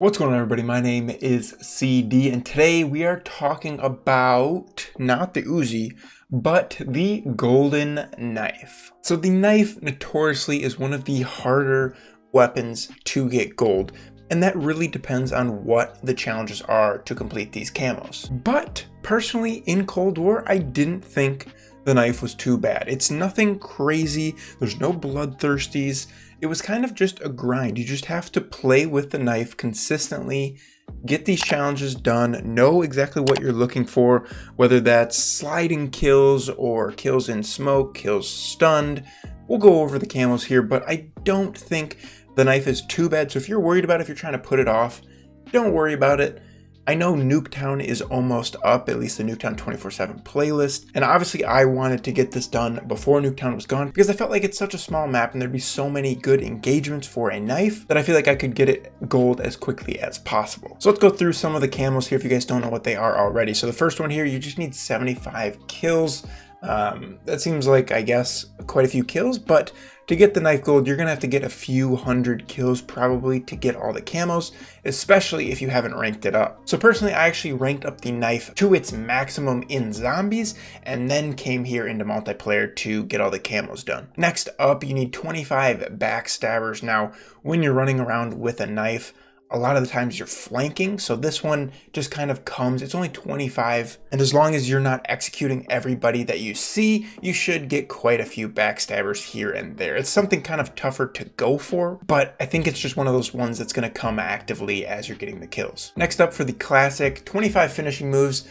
What's going on, everybody? My name is CD, and today we are talking about not the Uzi, but the golden knife. So the knife notoriously is one of the harder weapons to get gold, and that really depends on what the challenges are to complete these camos. But personally, in Cold War, I didn't think the knife was too bad. It's nothing crazy, there's no bloodthirsties. It was kind of just a grind. You just have to play with the knife consistently, get these challenges done, know exactly what you're looking for, whether that's sliding kills or kills in smoke, kills stunned. We'll go over the camos here, but I don't think the knife is too bad. So if you're worried about it, if you're trying to put it off, don't worry about it. I know Nuketown is almost up, at least the Nuketown 24/7 playlist, and obviously I wanted to get this done before Nuketown was gone because I felt like it's such a small map and there'd be so many good engagements for a knife that I feel like I could get it gold as quickly as possible. So let's go through some of the camos here if you guys don't know what they are already. So the first one here, you just need 75 kills. That seems like, I guess, quite a few kills, but to get the knife gold, you're gonna have to get a few hundred kills probably to get all the camos, especially if you haven't ranked it up. So personally, I actually ranked up the knife to its maximum in zombies and then came here into multiplayer to get all the camos done. Next up, you need 25 backstabbers. Now, when you're running around with a knife, a lot of the times you're flanking, so this one just kind of comes, it's only 25, and as long as you're not executing everybody that you see, you should get quite a few backstabbers here and there. It's something kind of tougher to go for, but I think it's just one of those ones that's going to come actively as you're getting the kills. Next up for the classic 25 finishing moves.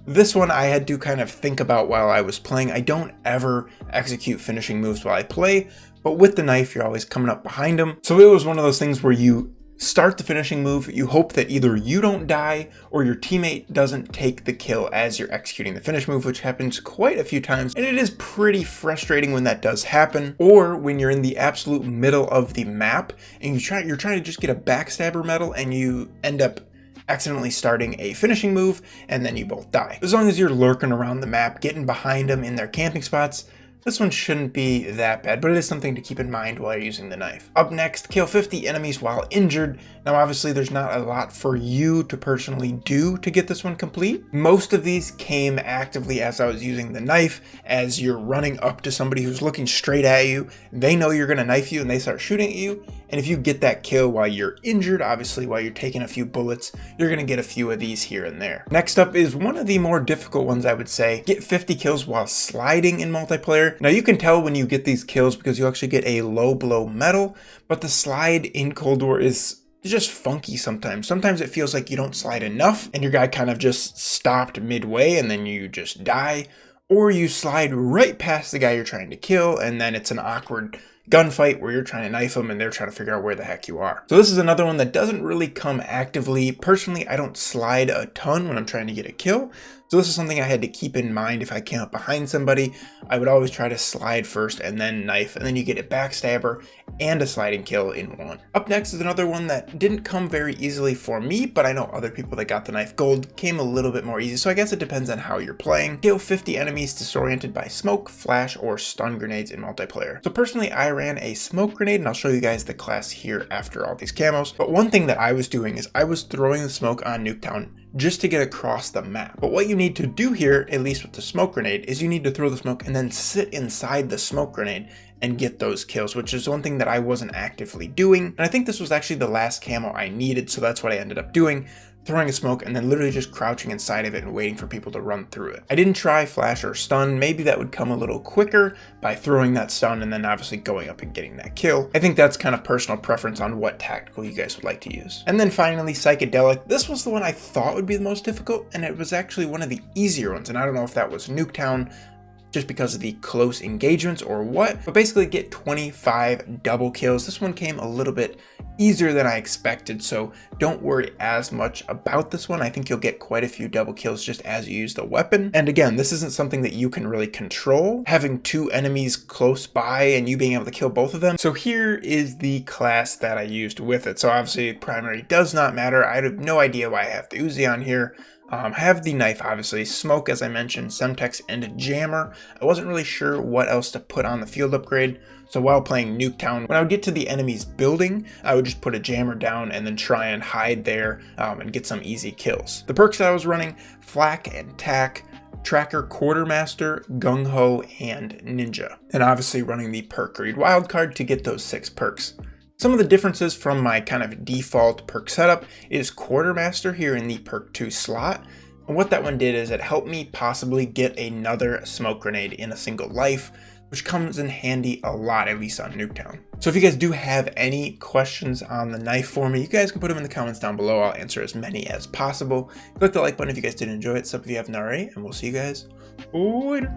This one I had to kind of think about while I was playing. I don't ever execute finishing moves while I play, but with the knife, you're always coming up behind them. So it was one of those things where you start the finishing move, you hope that either you don't die or your teammate doesn't take the kill as you're executing the finish move, which happens quite a few times, and it is pretty frustrating when that does happen, or when you're in the absolute middle of the map and you're trying to just get a backstabber medal and you end up accidentally starting a finishing move and then you both die. As long as you're lurking around the map, getting behind them in their camping spots, this one shouldn't be that bad, but it is something to keep in mind while you're using the knife. Up next, kill 50 enemies while injured. Now obviously there's not a lot for you to personally do to get this one complete. Most of these came actively as I was using the knife, as you're running up to somebody who's looking straight at you. They know you're gonna knife you and they start shooting at you. And if you get that kill while you're injured, obviously while you're taking a few bullets, you're gonna get a few of these here and there. Next up is one of the more difficult ones, I would say. Get 50 kills while sliding in multiplayer. Now you can tell when you get these kills because you actually get a low blow medal, but the slide in Cold War is just funky sometimes. Sometimes it feels like you don't slide enough and your guy kind of just stopped midway and then you just die, or you slide right past the guy you're trying to kill and then it's an awkward gunfight where you're trying to knife them and they're trying to figure out where the heck you are. So this is another one that doesn't really come actively. Personally, I don't slide a ton when I'm trying to get a kill. So this is something I had to keep in mind. If I came up behind somebody, I would always try to slide first and then knife, and then you get a backstabber and a sliding kill in one. Up next is another one that didn't come very easily for me, but I know other people that got the knife gold came a little bit more easy, so I guess it depends on how you're playing. Kill 50 enemies disoriented by smoke, flash, or stun grenades in multiplayer. So personally, I ran a smoke grenade, and I'll show you guys the class here after all these camos. But one thing that I was doing is I was throwing the smoke on Nuketown just to get across the map. But what you need to do here, at least with the smoke grenade, is you need to throw the smoke and then sit inside the smoke grenade and get those kills, which is one thing that I wasn't actively doing. And I think this was actually the last camo I needed, so that's what I ended up doing. Throwing a smoke and then literally just crouching inside of it and waiting for people to run through it. I didn't try flash or stun. Maybe that would come a little quicker by throwing that stun and then obviously going up and getting that kill. I think that's kind of personal preference on what tactical you guys would like to use. And then finally, Psychedelic. This was the one I thought would be the most difficult, and it was actually one of the easier ones. And I don't know if that was Nuketown, just because of the close engagements or what, but basically get 25 double kills. This one came a little bit easier than I expected, so don't worry as much about this one. I think you'll get quite a few double kills just as you use the weapon. And again, this isn't something that you can really control, having two enemies close by and you being able to kill both of them. So here is the class that I used with it. So obviously primary does not matter. I have no idea why I have the Uzi on here. Have the knife, obviously, smoke, as I mentioned, Semtex, and jammer. I wasn't really sure what else to put on the field upgrade, so while playing Nuketown, when I would get to the enemy's building, I would just put a jammer down and then try and hide there and get some easy kills. The perks that I was running: Flak and Tack, Tracker, Quartermaster, Gung Ho, and Ninja. And obviously running the perk greed wildcard to get those 6 perks. Some of the differences from my kind of default perk setup is Quartermaster here in the perk 2 slot. And what that one did is it helped me possibly get another smoke grenade in a single life, which comes in handy a lot, at least on Nuketown. So if you guys do have any questions on the knife for me, you guys can put them in the comments down below. I'll answer as many as possible. Click the like button if you guys did enjoy it, sub if you haven't already, and we'll see you guys later.